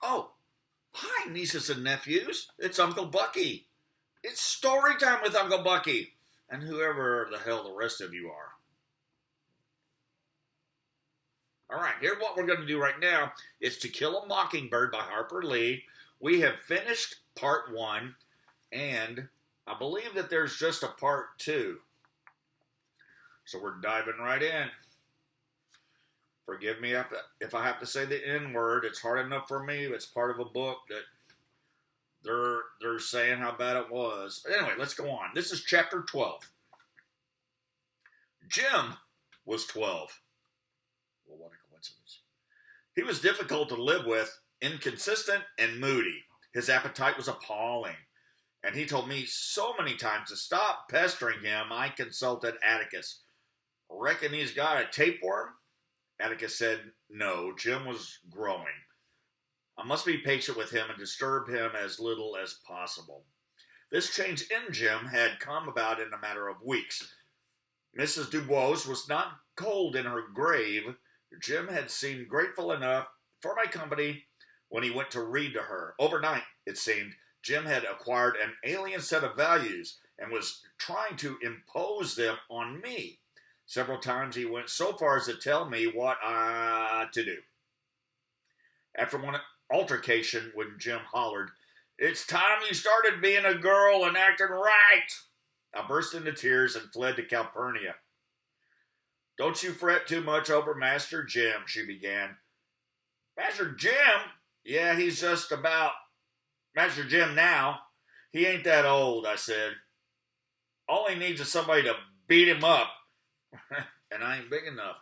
Oh, hi, nieces and nephews. It's Uncle Bucky. It's story time with Uncle Bucky. And whoever the hell the rest of you are. All right, here's what we're going to do right now. It's To Kill a Mockingbird by Harper Lee. We have finished part 1, and I believe that there's just a part 2. So we're diving right in. Forgive me if I have to say the N word. It's hard enough for me. It's part of a book that they're saying how bad it was. But anyway, let's go on. This is chapter 12. Jim was 12. Well, what a coincidence. He was difficult to live with, inconsistent and moody. His appetite was appalling. And he told me so many times to stop pestering him, I consulted Atticus. Reckon he's got a tapeworm? Atticus said no, Jim was growing. I must be patient with him and disturb him as little as possible. This change in Jim had come about in a matter of weeks. Mrs. Dubois was not cold in her grave. Jim had seemed grateful enough for my company when he went to read to her. Overnight, it seemed, Jim had acquired an alien set of values and was trying to impose them on me. Several times he went so far as to tell me what to do. After one altercation, when Jim hollered, "It's time you started being a girl and acting right," I burst into tears and fled to Calpurnia. "Don't you fret too much over Master Jim," she began. "Master Jim? Yeah, he's just about Master Jim now. He ain't that old," I said. "All he needs is somebody to beat him up. And I ain't big enough."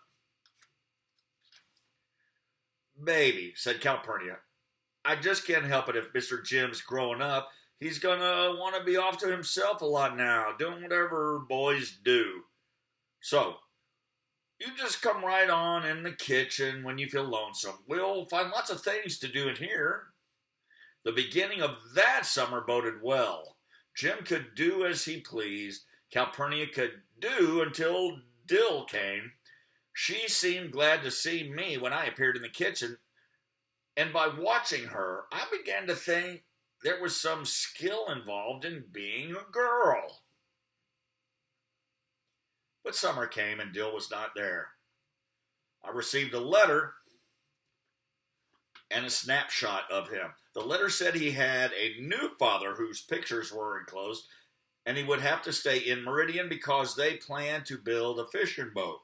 "Baby," said Calpurnia, "I just can't help it if Mr. Jim's growing up. He's gonna want to be off to himself a lot now, doing whatever boys do. So, you just come right on in the kitchen when you feel lonesome. We'll find lots of things to do in here." The beginning of that summer boded well. Jim could do as he pleased. Calpurnia could do until Dill came. She seemed glad to see me when I appeared in the kitchen, and by watching her, I began to think there was some skill involved in being a girl. But summer came and Dill was not there. I received a letter and a snapshot of him. The letter said he had a new father whose pictures were enclosed, and he would have to stay in Meridian because they planned to build a fishing boat.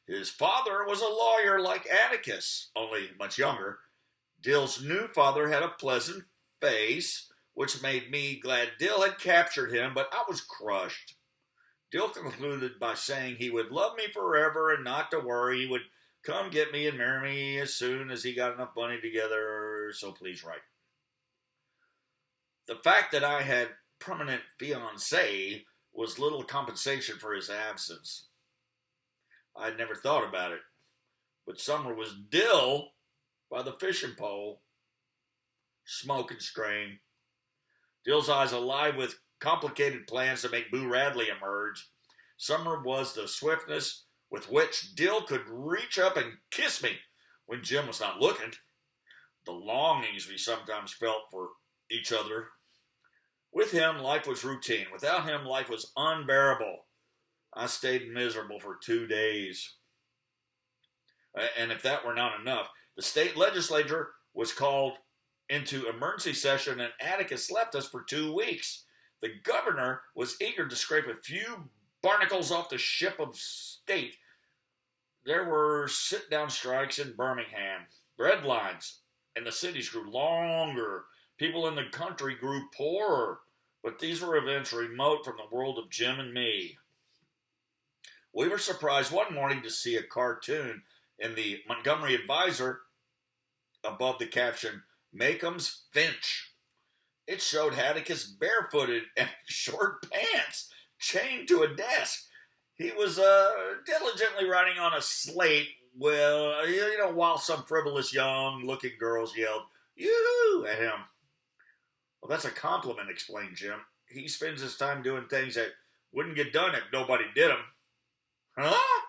His father was a lawyer like Atticus, only much younger. Dill's new father had a pleasant face, which made me glad Dill had captured him, but I was crushed. Dill concluded by saying he would love me forever and not to worry. He would come get me and marry me as soon as he got enough money together, so please write. The fact that I had permanent fiancée was little compensation for his absence. I had never thought about it, but summer was Dill by the fishing pole, smoking strain. Dill's eyes alive with complicated plans to make Boo Radley emerge. Summer was the swiftness with which Dill could reach up and kiss me when Jim was not looking. The longings we sometimes felt for each other. With him, life was routine. Without him, life was unbearable. I stayed miserable for 2 days. And if that were not enough, the state legislature was called into emergency session and Atticus left us for 2 weeks. The governor was eager to scrape a few barnacles off the ship of state. There were sit-down strikes in Birmingham. Bread lines in the cities grew longer. People in the country grew poorer, but these were events remote from the world of Jim and me. We were surprised one morning to see a cartoon in the Montgomery Advisor above the caption, "Makeham's Finch." It showed Atticus barefooted and short pants, chained to a desk. He was diligently writing on a slate, while some frivolous young-looking girls yelled, "Yoo-hoo!" at him. "Well, that's a compliment," explained Jim. "He spends his time doing things that wouldn't get done if nobody did them." Huh?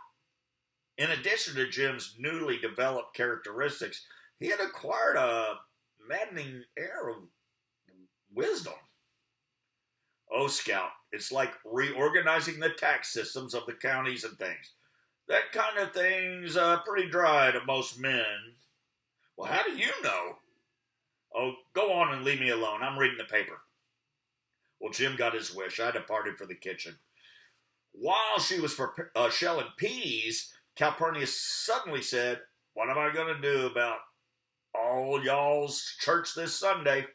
In addition to Jim's newly developed characteristics, he had acquired a maddening air of wisdom. Oh, Scout, it's like reorganizing the tax systems of the counties and things. That kind of thing's pretty dry to most men. Well, how do you know? Oh, go on and leave me alone. I'm reading the paper. Well, Jim got his wish. I departed for the kitchen. While she was shelling peas, Calpurnia suddenly said, "What am I going to do about all y'all's church this Sunday?"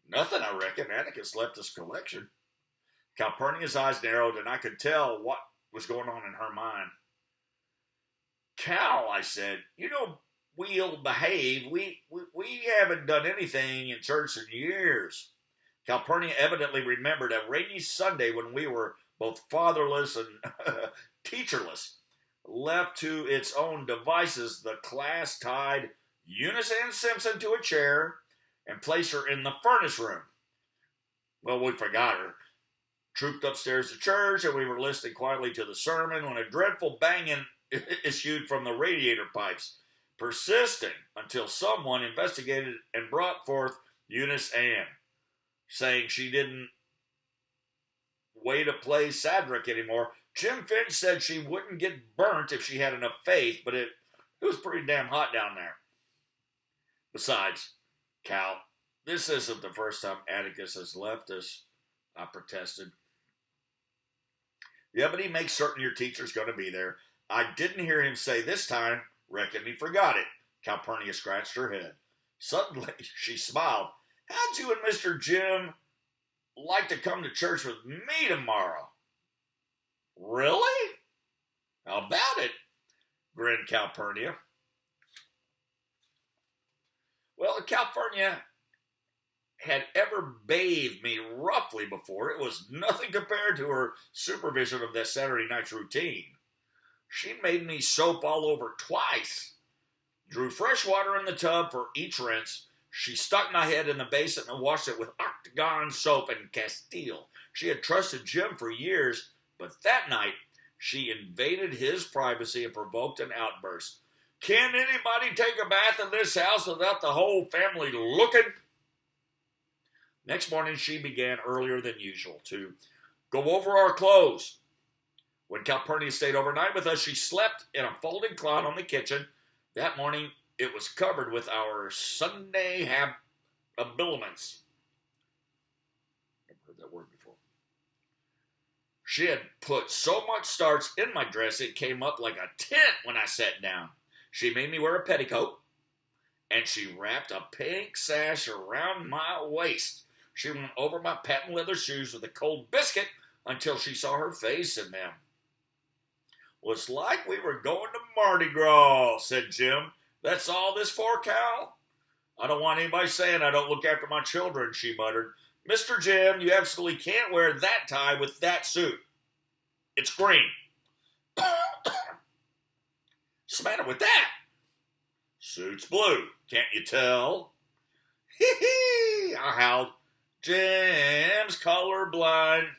"Nothing, I reckon. Atticus left his collection." Calpurnia's eyes narrowed, and I could tell what was going on in her mind. "Cal," I said, "you know, we'll behave. We haven't done anything in church in years." Calpurnia evidently remembered a rainy Sunday when we were both fatherless and teacherless. Left to its own devices, the class tied Eunice Ann Simpson to a chair and placed her in the furnace room. Well, we forgot her. Trooped upstairs to church, and we were listening quietly to the sermon when a dreadful banging issued from the radiator pipes, persisting until someone investigated and brought forth Eunice Ann, saying she didn't way to play Sadric anymore. Jim Finch said she wouldn't get burnt if she had enough faith, but it was pretty damn hot down there. Besides, Cal, this isn't the first time Atticus has left us, I protested. "Yeah, but he makes certain your teacher's going to be there. I didn't hear him say this time. Reckon he forgot it." Calpurnia scratched her head. Suddenly, she smiled. "How'd you and Mr. Jim like to come to church with me tomorrow?" "Really? How about it?" grinned Calpurnia. Well, Calpurnia had ever bathed me roughly before. It was nothing compared to her supervision of that Saturday night's routine. She made me soap all over twice, drew fresh water in the tub for each rinse. She stuck my head in the basin and washed it with Octagon soap and Castile. She had trusted Jim for years, but that night she invaded his privacy and provoked an outburst. "Can anybody take a bath in this house without the whole family looking?" Next morning she began earlier than usual to go over our clothes. When Calpurnia stayed overnight with us, she slept in a folding cloth on the kitchen. That morning it was covered with our Sunday habiliments. Never heard that word before. She had put so much starch in my dress it came up like a tent when I sat down. She made me wear a petticoat, and she wrapped a pink sash around my waist. She went over my patent leather shoes with a cold biscuit until she saw her face in them. "Well, it's like we were going to Mardi Gras," said Jim. "That's all this for, Cal?" "I don't want anybody saying I don't look after my children," she muttered. "Mr. Jim, you absolutely can't wear that tie with that suit. It's green." "What's the matter with that?" "Suit's blue. Can't you tell?" "Hee hee," I howled. "Jim's colorblind."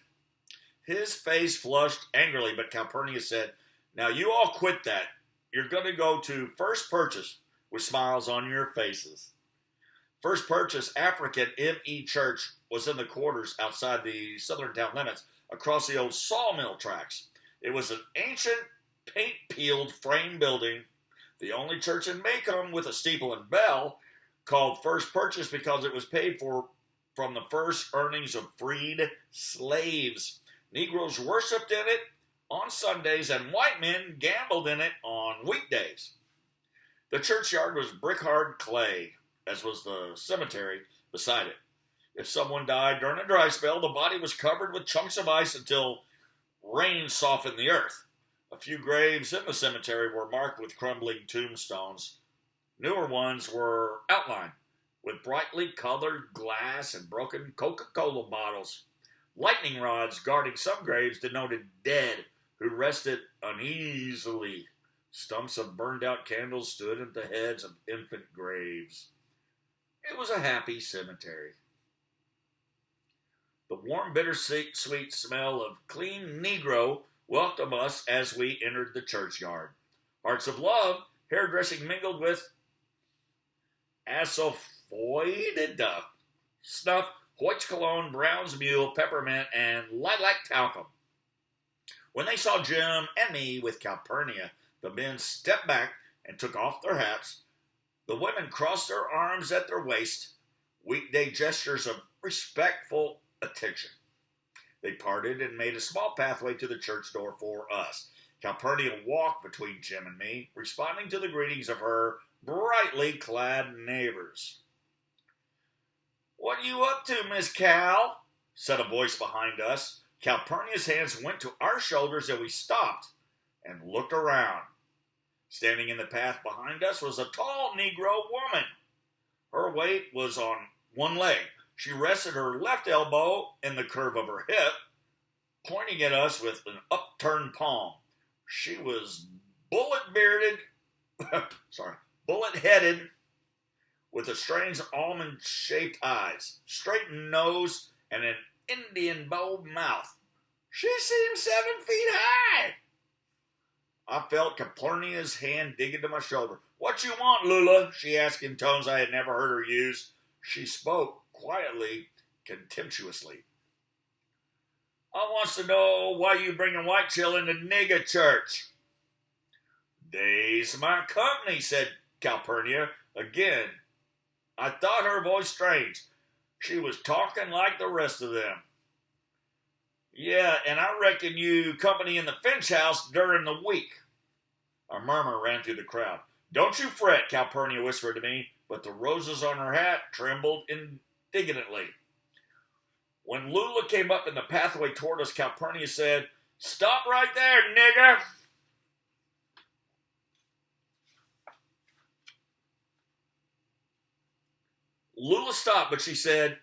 His face flushed angrily, but Calpurnia said, "Now you all quit that. You're going to go to First Purchase with smiles on your faces." First Purchase African M.E. Church was in the quarters outside the southern town limits, across the old sawmill tracks. It was an ancient, paint-peeled frame building, the only church in Macomb with a steeple and bell, called First Purchase because it was paid for from the first earnings of freed slaves. Negroes worshipped in it on Sundays, and white men gambled in it on weekdays. The churchyard was brick-hard clay, as was the cemetery beside it. If someone died during a dry spell, the body was covered with chunks of ice until rain softened the earth. A few graves in the cemetery were marked with crumbling tombstones. Newer ones were outlined with brightly colored glass and broken Coca-Cola bottles. Lightning rods guarding some graves denoted dead who rested uneasily. Stumps of burned-out candles stood at the heads of infant graves. It was a happy cemetery. The warm, bittersweet smell of clean Negro welcomed us as we entered the churchyard. Hearts of love, hairdressing mingled with avoided snuff, Hoyt's cologne, Brown's mule, peppermint, and lilac talcum. When they saw Jim and me with Calpurnia, the men stepped back and took off their hats. The women crossed their arms at their waist, weekday gestures of respectful attention. They parted and made a small pathway to the church door for us. Calpurnia walked between Jim and me, responding to the greetings of her brightly clad neighbors. "What are you up to, Miss Cal?" said a voice behind us. Calpurnia's hands went to our shoulders and we stopped and looked around. Standing in the path behind us was a tall Negro woman. Her weight was on one leg. She rested her left elbow in the curve of her hip, pointing at us with an upturned palm. She was bullet-headed, with a strange almond-shaped eyes, straightened nose, and an Indian bow mouth. She seemed 7 feet high. I felt Calpurnia's hand dig into my shoulder. "What you want, Lula?" she asked in tones I had never heard her use. She spoke quietly, contemptuously. "I wants to know why you bringing White Chill into nigger church." "They's my company," said Calpurnia. Again, I thought her voice strange. She was talking like the rest of them. "Yeah, and I reckon you company in the Finch house during the week." A murmur ran through the crowd. "Don't you fret," Calpurnia whispered to me, but the roses on her hat trembled indignantly. When Lula came up in the pathway toward us, Calpurnia said, "Stop right there, nigger." Lula stopped, but she said,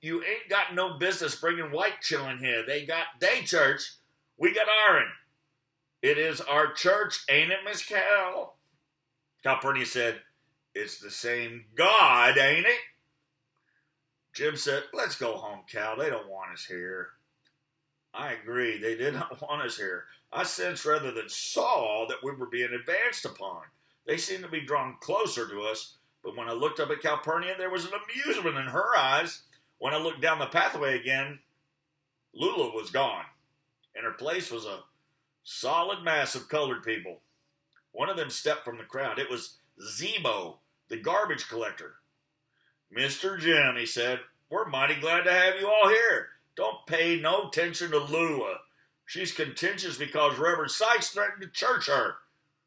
You ain't got no business bringing White Chill in here. They got day church. We got our'n. It is our church, ain't it, Miss Cal?" Calpurnia said, "It's the same God, ain't it?" Jim said, "Let's go home, Cal. They don't want us here." I agree. They did not want us here. I sensed rather than saw that we were being advanced upon. They seemed to be drawn closer to us, but when I looked up at Calpurnia, there was an amusement in her eyes. When I looked down the pathway again, Lula was gone. In her place was a solid mass of colored people. One of them stepped from the crowd. It was Zebo, the garbage collector. "Mr. Jim," he said, "we're mighty glad to have you all here. Don't pay no attention to Lula. She's contentious because Reverend Sykes threatened to church her.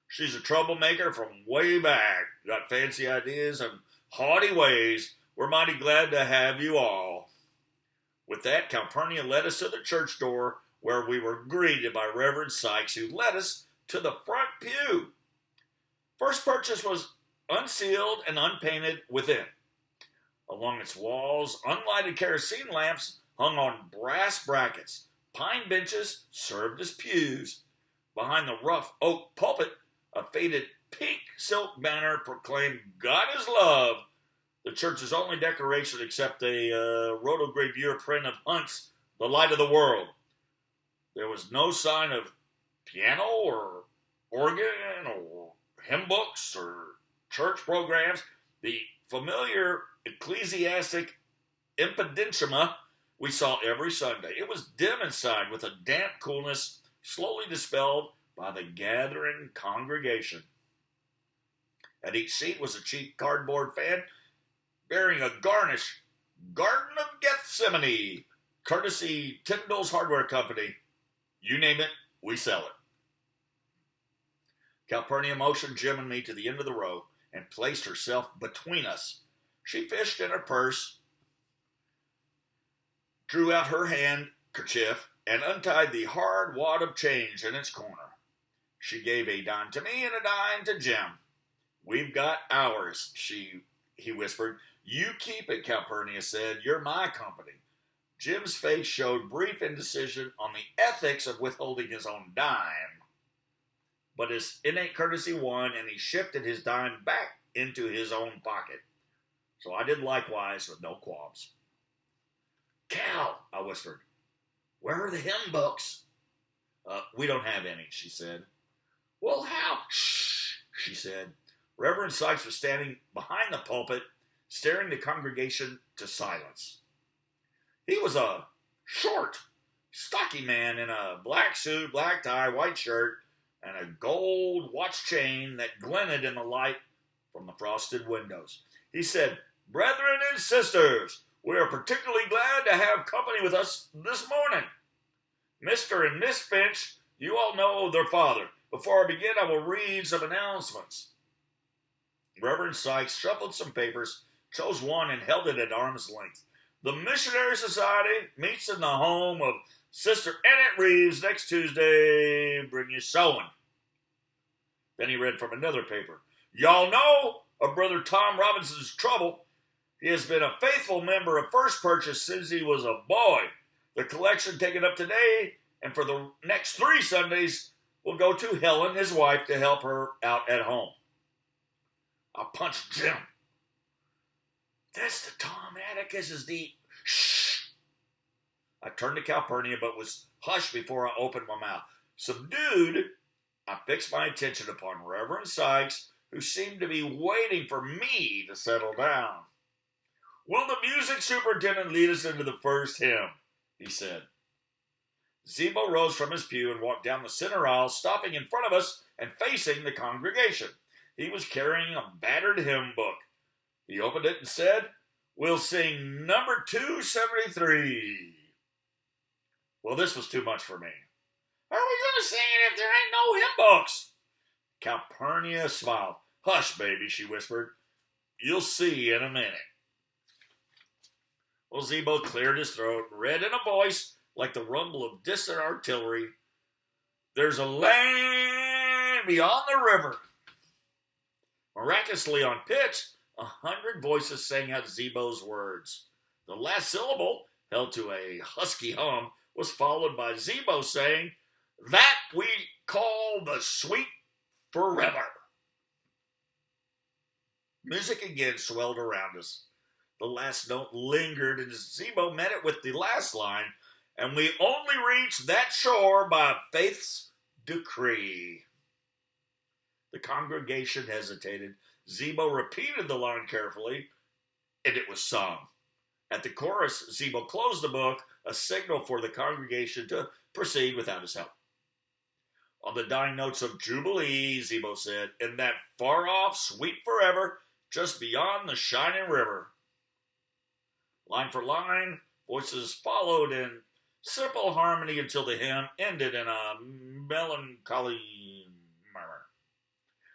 She's a troublemaker from way back. Got fancy ideas and haughty ways. We're mighty glad to have you all." With that, Calpurnia led us to the church door, where we were greeted by Reverend Sykes, who led us to the front pew. First purchase was unsealed and unpainted within. Along its walls, unlighted kerosene lamps hung on brass brackets. Pine benches served as pews. Behind the rough oak pulpit, a faded pink silk banner proclaimed "God is love," the church's only decoration except a rotogravure print of Hunt's "The Light of the World." There was no sign of piano or organ or hymn books or church programs. The familiar ecclesiastic impedimenta we saw every Sunday. It was dim inside, with a damp coolness slowly dispelled by the gathering congregation. At each seat was a cheap cardboard fan bearing a garnish, "Garden of Gethsemane," courtesy Tyndall's Hardware Company. You name it, we sell it. Calpurnia motioned Jim and me to the end of the row and placed herself between us. She fished in her purse, drew out her handkerchief, and untied the hard wad of change in its corner. She gave a dime to me and a dime to Jim. "We've got ours," he whispered. "You keep it," Calpurnia said. "You're my company." Jim's face showed brief indecision on the ethics of withholding his own dime, but his innate courtesy won, and he shifted his dime back into his own pocket. So I did likewise with no qualms. "Cal," I whispered, "where are the hymn books?" We don't have any," she said. "Well, how?" "Shh," she said. Reverend Sykes was standing behind the pulpit, staring the congregation to silence. He was a short, stocky man in a black suit, black tie, white shirt, and a gold watch chain that glinted in the light from the frosted windows. He said, "Brethren and sisters, we are particularly glad to have company with us this morning. Mr. and Miss Finch, you all know their father. Before I begin, I will read some announcements." Reverend Sykes shuffled some papers, chose one, and held it at arm's length. "The Missionary Society meets in the home of Sister Annette Reeves next Tuesday. Bring your sewing." Then he read from another paper. "Y'all know of Brother Tom Robinson's trouble. He has been a faithful member of First Purchase since he was a boy. The collection taken up today and for the next 3 Sundays will go to Helen, his wife, to help her out at home." I punched Jim. "That's the Tom Atticus is the..." "Shh!" I turned to Calpurnia, but was hushed before I opened my mouth. Subdued, I fixed my attention upon Reverend Sykes, who seemed to be waiting for me to settle down. "Will the music superintendent lead us into the first hymn?" he said. Zebo rose from his pew and walked down the center aisle, stopping in front of us and facing the congregation. He was carrying a battered hymn book. He opened it and said, "We'll sing number 273. Well, this was too much for me. "How are we going to sing it if there ain't no hymn books?" Calpurnia smiled. "Hush, baby," she whispered. "You'll see in a minute." Well, Zebo cleared his throat and read in a voice like the rumble of distant artillery, "There's a land beyond the river." Miraculously on pitch, 100 voices sang out Zebo's words. The last syllable, held to a husky hum, was followed by Zebo saying, "That we call the sweet forever." Music again swelled around us. The last note lingered as Zebo met it with the last line, "And we only reach that shore by faith's decree." The congregation hesitated. Zebo repeated the line carefully, and it was sung. At the chorus, Zebo closed the book, a signal for the congregation to proceed without his help. On the dying notes of Jubilee, Zebo said, "In that far-off, sweet forever, just beyond the shining river." Line for line, voices followed in simple harmony until the hymn ended in a melancholy murmur.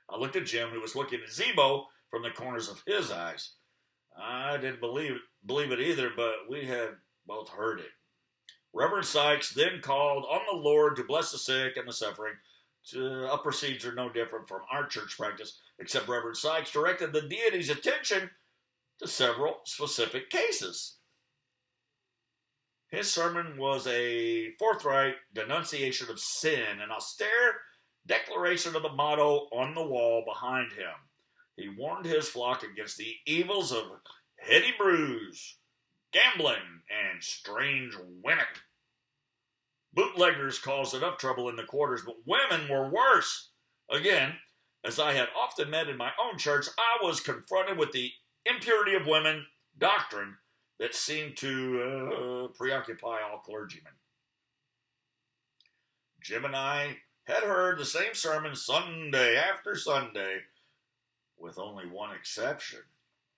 I looked at Jim, who was looking at Zebo from the corners of his eyes. I didn't believe it either, but we had both heard it. Reverend Sykes then called on the Lord to bless the sick and the suffering, a procedure no different from our church practice, except Reverend Sykes directed the deity's attention to several specific cases. His sermon was a forthright denunciation of sin, an austere declaration of the motto on the wall behind him. He warned his flock against the evils of heady brews, gambling, and strange women. Bootleggers caused enough trouble in the quarters, but women were worse. Again, as I had often met in my own church, I was confronted with the impurity of women doctrine that seemed to preoccupy all clergymen. Jim and I had heard the same sermon Sunday after Sunday, with only one exception.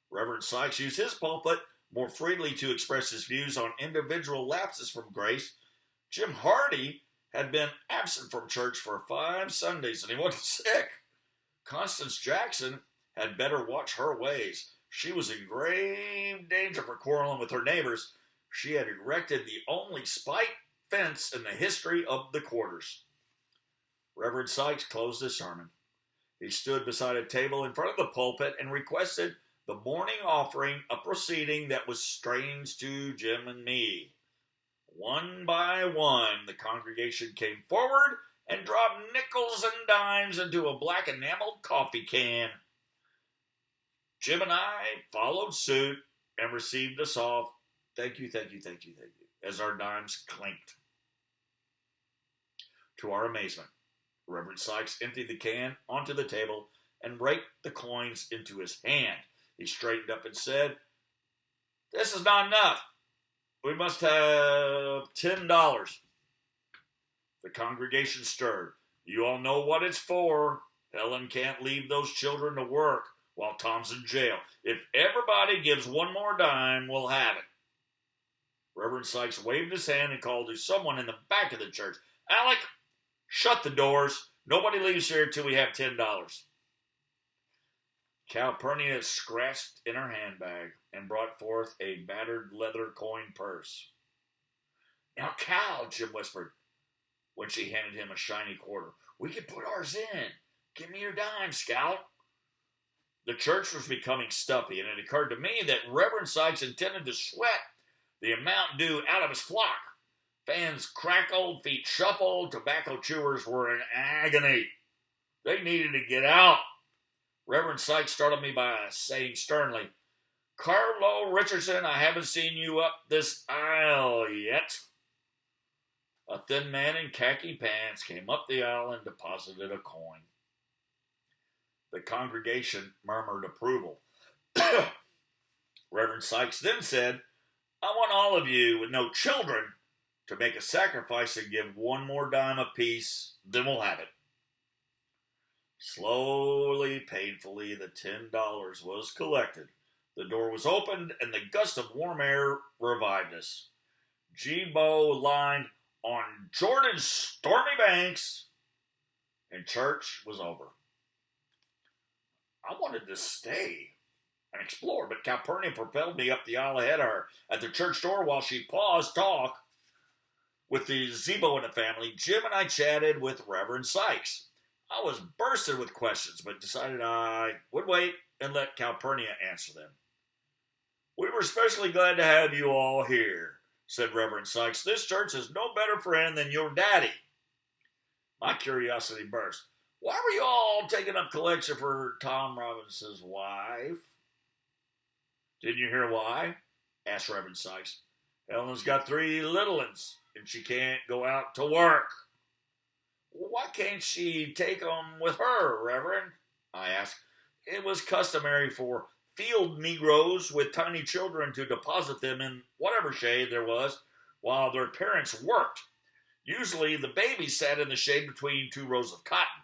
Reverend Sykes used his pulpit more freely to express his views on individual lapses from grace. Jim Hardy had been absent from church for 5 Sundays, and he wasn't sick. Constance Jackson had better watch her ways. She was in grave danger for quarreling with her neighbors. She had erected the only spike fence in the history of the quarters. Reverend Sykes closed his sermon. He stood beside a table in front of the pulpit and requested the morning offering, a proceeding that was strange to Jim and me. One by one, the congregation came forward and dropped nickels and dimes into a black enameled coffee can. Jim and I followed suit and received a soft thank you, thank you, thank you, thank you, as our dimes clinked. To our amazement, Reverend Sykes emptied the can onto the table and raked the coins into his hand. He straightened up and said, "This is not enough. We must have $10. The congregation stirred. "You all know what it's for. Helen can't leave those children to work while Tom's in jail. If everybody gives one more dime, we'll have it." Reverend Sykes waved his hand and called to someone in the back of the church. "Alec, shut the doors. Nobody leaves here till we have $10. Calpurnia scratched in her handbag and brought forth a battered leather coin purse. "Now, Cal," Jim whispered when she handed him a shiny quarter, "we can put ours in. Give me your dime, Scout." The church was becoming stuffy, and it occurred to me that Reverend Sykes intended to sweat the amount due out of his flock. Fans crackled, feet shuffled, tobacco chewers were in agony. They needed to get out. Reverend Sykes startled me by saying sternly, "Carlo Richardson, I haven't seen you up this aisle yet." A thin man in khaki pants came up the aisle and deposited a coin. The congregation murmured approval. Reverend Sykes then said, "I want all of you with no children to make a sacrifice and give one more dime apiece, then we'll have it." Slowly, painfully, the $10 was collected. The door was opened, and the gust of warm air revived us. G-Bow lined on Jordan's stormy banks, and church was over. I wanted to stay and explore, but Calpurnia propelled me up the aisle ahead of her. At the church door, while she paused to talk with the Zebo and the family, Jim and I chatted with Reverend Sykes. I was bursting with questions, but decided I would wait and let Calpurnia answer them. "We were especially glad to have you all here," said Reverend Sykes. "This church is no better friend than your daddy." My curiosity burst. "Why were you all taking up collection for Tom Robinson's wife?" "Didn't you hear why?" asked Reverend Sykes. "Helen's got 3 little ones, and she can't go out to work." "Why can't she take them with her, Reverend?" I asked. It was customary for field Negroes with tiny children to deposit them in whatever shade there was while their parents worked. Usually the babies sat in the shade between 2 rows of cotton.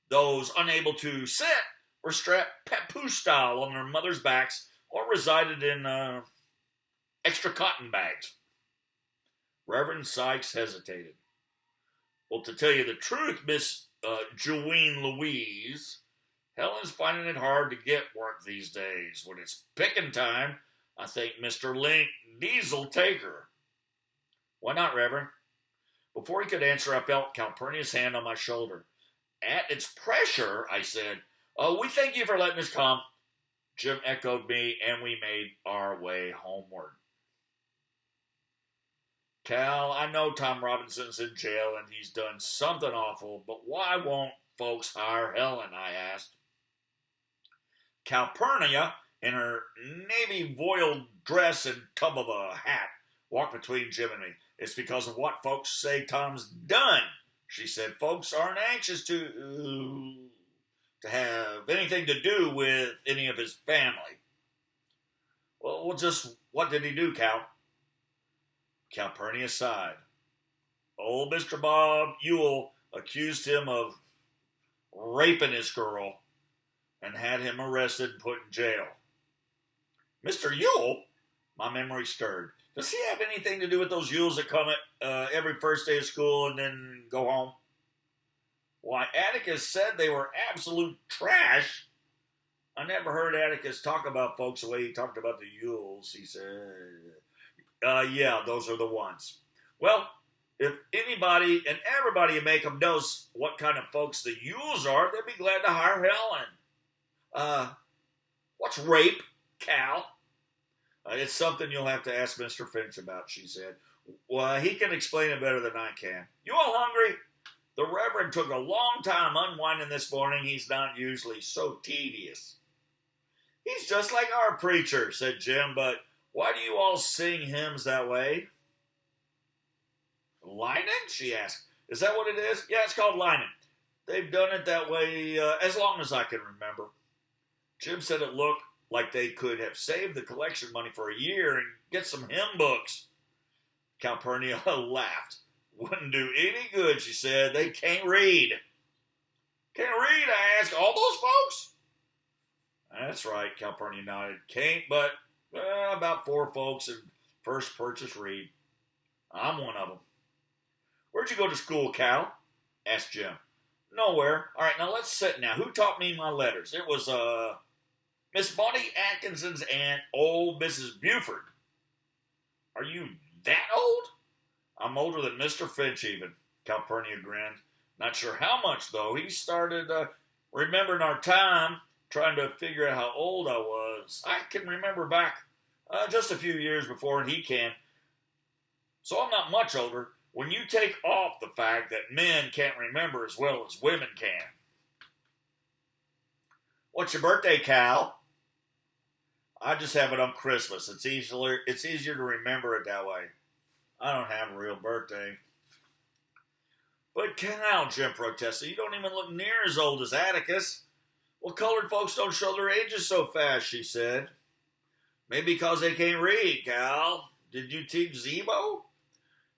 Those unable to sit were strapped papoose style on their mothers' backs or resided in extra cotton bags. Reverend Sykes hesitated. "Well, to tell you the truth, Miss Jewine Louise, Helen's finding it hard to get work these days. When it's picking time, I think Mr. Link Diesel take her." "Why not, Reverend?" Before he could answer, I felt Calpurnia's hand on my shoulder. "At its pressure," I said, "we thank you for letting us come." Jim echoed me, and we made our way homeward. "Cal, I know Tom Robinson's in jail and he's done something awful, but why won't folks hire Helen?" I asked. Calpurnia, in her navy voile dress and tub of a hat, walked between Jim and me. "It's because of what folks say Tom's done," she said. "Folks aren't anxious to have anything to do with any of his family." Well, just what did he do, Cal?" Calpurnia sighed. "Old Mr. Bob Ewell accused him of raping his girl and had him arrested and put in jail." "Mr. Ewell?" My memory stirred. "Does he have anything to do with those Ewells that come at every first day of school and then go home?" "Why, Atticus said they were absolute trash." "I never heard Atticus talk about folks the way he talked about the Ewells," he said. Yeah, those are the ones." "Well, if anybody and everybody in Macomb knows what kind of folks the Ewells are, they'd be glad to hire Helen." What's rape, Cal?" "It's something you'll have to ask Mr. Finch about," she said. "Well, he can explain it better than I can. You all hungry? The Reverend took a long time unwinding this morning. He's not usually so tedious." "He's just like our preacher," said Jim, "but why do you all sing hymns that way?" "Lining?" she asked. "Is that what it is?" "Yeah, it's called lining. They've done it that way as long as I can remember." Jim said it looked like they could have saved the collection money for a year and get some hymn books. Calpurnia laughed. Wouldn't do any good, she said. They can't read. Can't read, I asked. All those folks? That's right, Calpurnia nodded. Can't, but about 4 folks in First Purchase read. I'm one of them. Where'd you go to school, Cal? Asked Jim. Nowhere. All right, now let's sit now. Who taught me my letters? It was, Miss Bonnie Atkinson's aunt, old Mrs. Buford. Are you that old? I'm older than Mr. Finch, even. Calpurnia grinned. Not sure how much, though. He started remembering our time, trying to figure out how old I was. I can remember back just a few years before, and he can. So I'm not much older when you take off the fact that men can't remember as well as women can. What's your birthday, Cal? I just have it on Christmas. It's easier to remember it that way. I don't have a real birthday. But Cal, Jim protested, you don't even look near as old as Atticus. Well, colored folks don't show their ages so fast, she said. Maybe because they can't read, Cal. Did you teach Zebo?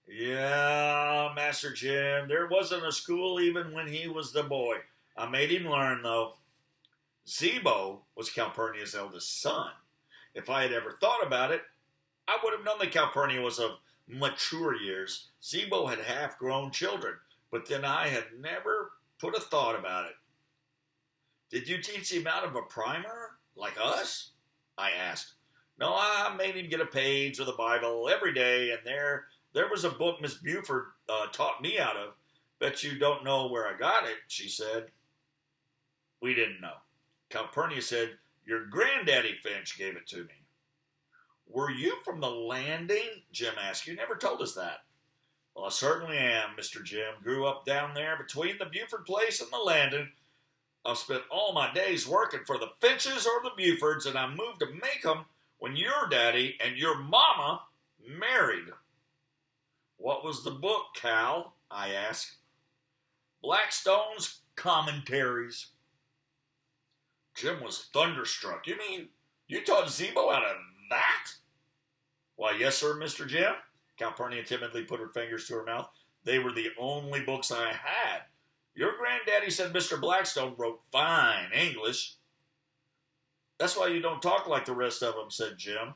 Yeah, Master Jim. There wasn't a school even when he was the boy. I made him learn, though. Zebo was Calpurnia's eldest son. If I had ever thought about it, I would have known that Calpurnia was of mature years. Zebo had half-grown children, but then I had never put a thought about it. Did you teach him out of a primer, like us? I asked. No, I made him get a page of the Bible every day, and there was a book Miss Buford taught me out of. Bet you don't know where I got it, she said. We didn't know. Calpurnia said, your granddaddy Finch gave it to me. Were you from the Landing? Jim asked. You never told us that. Well, I certainly am, Mr. Jim. Grew up down there between the Buford place and the Landing. I've spent all my days working for the Finches or the Bufords, and I moved to Macomb when your daddy and your mama married. What was the book, Cal? I asked. Blackstone's Commentaries. Jim was thunderstruck. You mean you taught Zebo out of that? Why, yes, sir, Mr. Jim. Calpurnia timidly put her fingers to her mouth. They were the only books I had. Your granddaddy said Mr. Blackstone wrote fine English. That's why you don't talk like the rest of them, said Jim.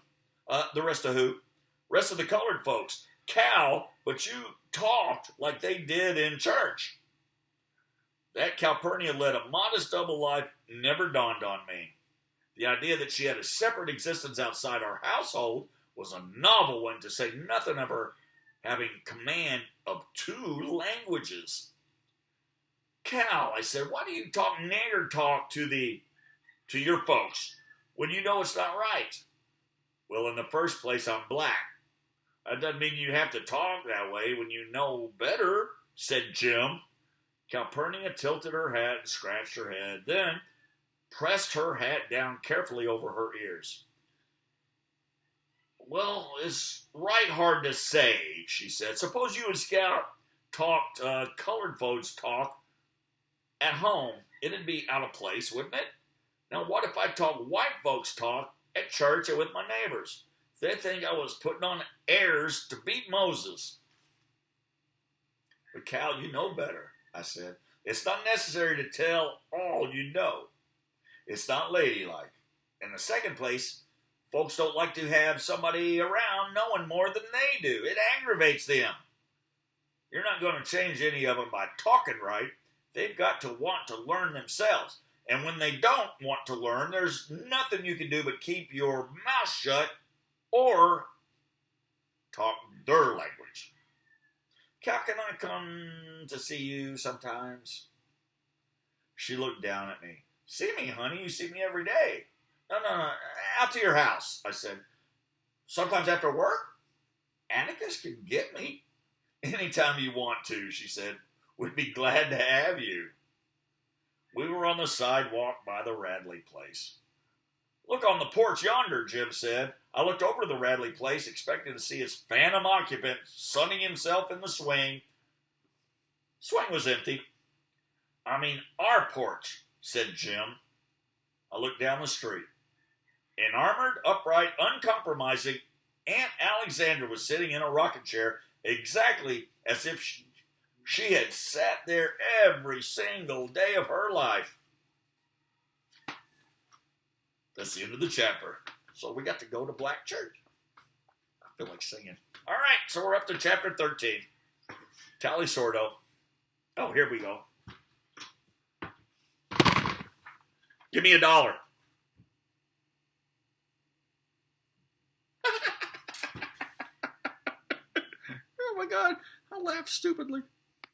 The rest of who? Rest of the colored folks. Cal, but you talked like they did in church. That Calpurnia led a modest double life never dawned on me. The idea that she had a separate existence outside our household was a novel one, to say nothing of her having command of 2 languages. Cal, I said, why do you talk nigger talk to your folks when you know it's not right? Well, in the first place, I'm black. That doesn't mean you have to talk that way when you know better, said Jim. Calpurnia tilted her hat and scratched her head, then pressed her hat down carefully over her ears. Well, it's right hard to say, she said. Suppose you and Scout talked colored folks talk at home. It'd be out of place, wouldn't it? Now, what if I talk white folks talk at church and with my neighbors? They'd think I was putting on airs to beat Moses. But Cal, you know better, I said. It's not necessary to tell all you know. It's not ladylike. In the second place, folks don't like to have somebody around knowing more than they do. It aggravates them. You're not going to change any of them by talking right. They've got to want to learn themselves. And when they don't want to learn, there's nothing you can do but keep your mouth shut or talk their language. Cal, can I come to see you sometimes? She looked down at me. See me, honey. You see me every day. No. Out to your house, I said. Sometimes after work? Atticus can get me. Anytime you want to, she said. We'd be glad to have you. We were on the sidewalk by the Radley place. Look on the porch yonder, Jim said. I looked over the Radley place, expecting to see his phantom occupant sunning himself in the swing. Swing was empty. I mean, our porch, said Jim. I looked down the street. An armored, upright, uncompromising Aunt Alexandra was sitting in a rocking chair exactly as if she had sat there every single day of her life. That's the end of the chapter. So we got to go to black church. I feel like singing. All right, so we're up to chapter 13. Tally Sordo. Oh, here we go. Give me $1. Oh my God, I laughed stupidly.